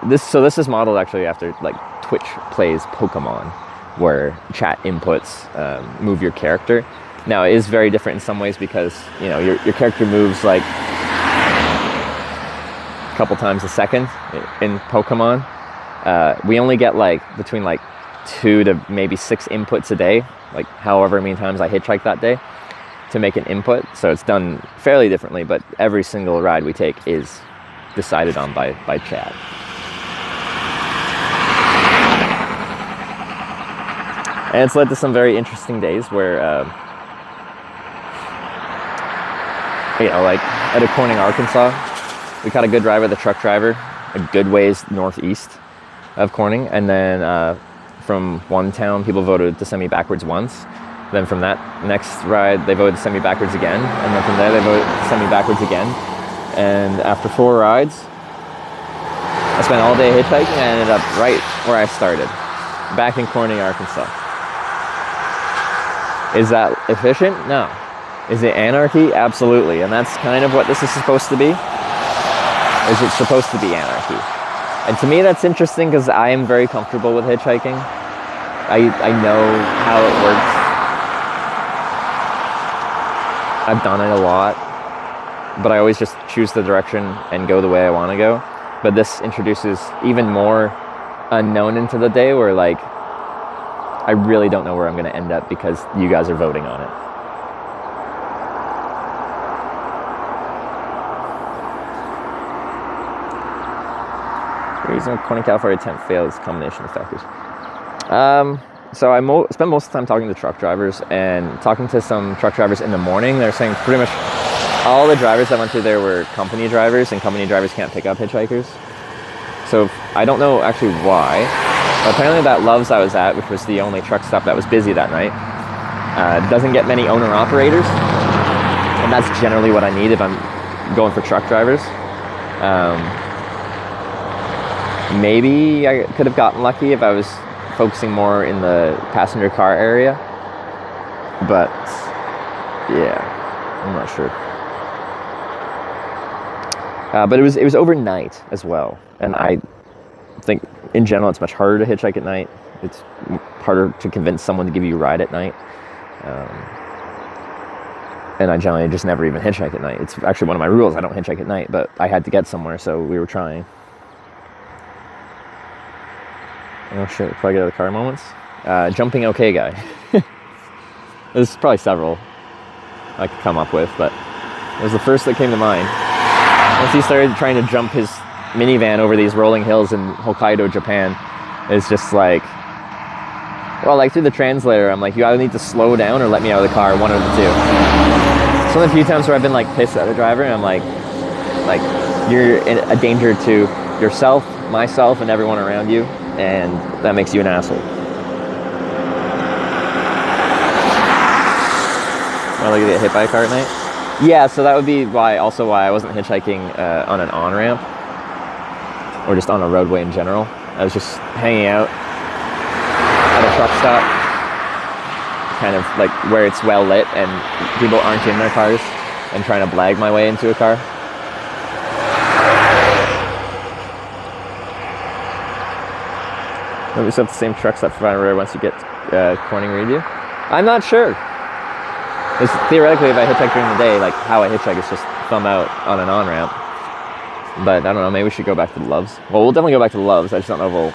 This is modeled actually after like Twitch plays Pokemon, where chat inputs move your character. Now it is very different in some ways because your character moves like a couple times a second in Pokemon. We only get like between like 2 to maybe 6 inputs a day, like however many times I hitchhike that day to make an input. So it's done fairly differently, but every single ride we take is decided on by chat. And it's led to some very interesting days where, like at Corning, Arkansas, we caught a good ride with a truck driver, a good ways northeast of Corning. And then from one town, people voted to send me backwards once. Then from that next ride, they voted to send me backwards again. And then from there, they voted to send me backwards again. And after 4 rides, I spent all day hitchhiking and I ended up right where I started, back in Corning, Arkansas. Is that efficient? No. Is it anarchy? Absolutely. And that's kind of what this is supposed to be. Is it supposed to be anarchy? And to me, that's interesting because I am very comfortable with hitchhiking. I know how it works. I've done it a lot, but I always just choose the direction and go the way I want to go. But this introduces even more unknown into the day where like, I really don't know where I'm going to end up because you guys are voting on it. The reason Corning, California attempt failed is a combination of factors. So I spent most of the time talking to truck drivers and talking to some truck drivers in the morning. They're saying pretty much all the drivers that went through there were company drivers, and company drivers can't pick up hitchhikers. So I don't know actually why. But apparently that Love's I was at, which was the only truck stop that was busy that night, doesn't get many owner-operators. And that's generally what I need if I'm going for truck drivers. Maybe I could have gotten lucky if I was focusing more in the passenger car area. But, yeah, I'm not sure. But it was overnight as well. And I think in general it's much harder to hitchhike at night. It's harder to convince someone to give you a ride at night. And I generally just never even hitchhike at night. It's actually one of my rules. I don't hitchhike at night, but I had to get somewhere, so we were trying. Oh shit, probably get out of the car moments. Jumping okay guy. There's probably several I could come up with, but it was the first that came to mind. Once he started trying to jump his minivan over these rolling hills in Hokkaido, Japan, it's just like, well, like through the translator, I'm like, you either need to slow down or let me out of the car, one of the two. So a few times where I've been like pissed at the driver, and I'm like you're a danger to yourself, myself, and everyone around you, and that makes you an asshole. Well, like get hit by a car at night? Yeah, so that would be why I wasn't hitchhiking on an on-ramp or just on a roadway in general. I was just hanging out at a truck stop, kind of like where it's well lit and people aren't in their cars, and trying to blag my way into a car. Maybe it's up the same truck stop provider where once you get Corning review. I'm not sure. It's theoretically, if I hitchhike during the day, like how I hitchhike is just thumb out on an on-ramp. But I don't know, maybe we should go back to the Loves. Well, we'll definitely go back to the Loves. I just don't know if we'll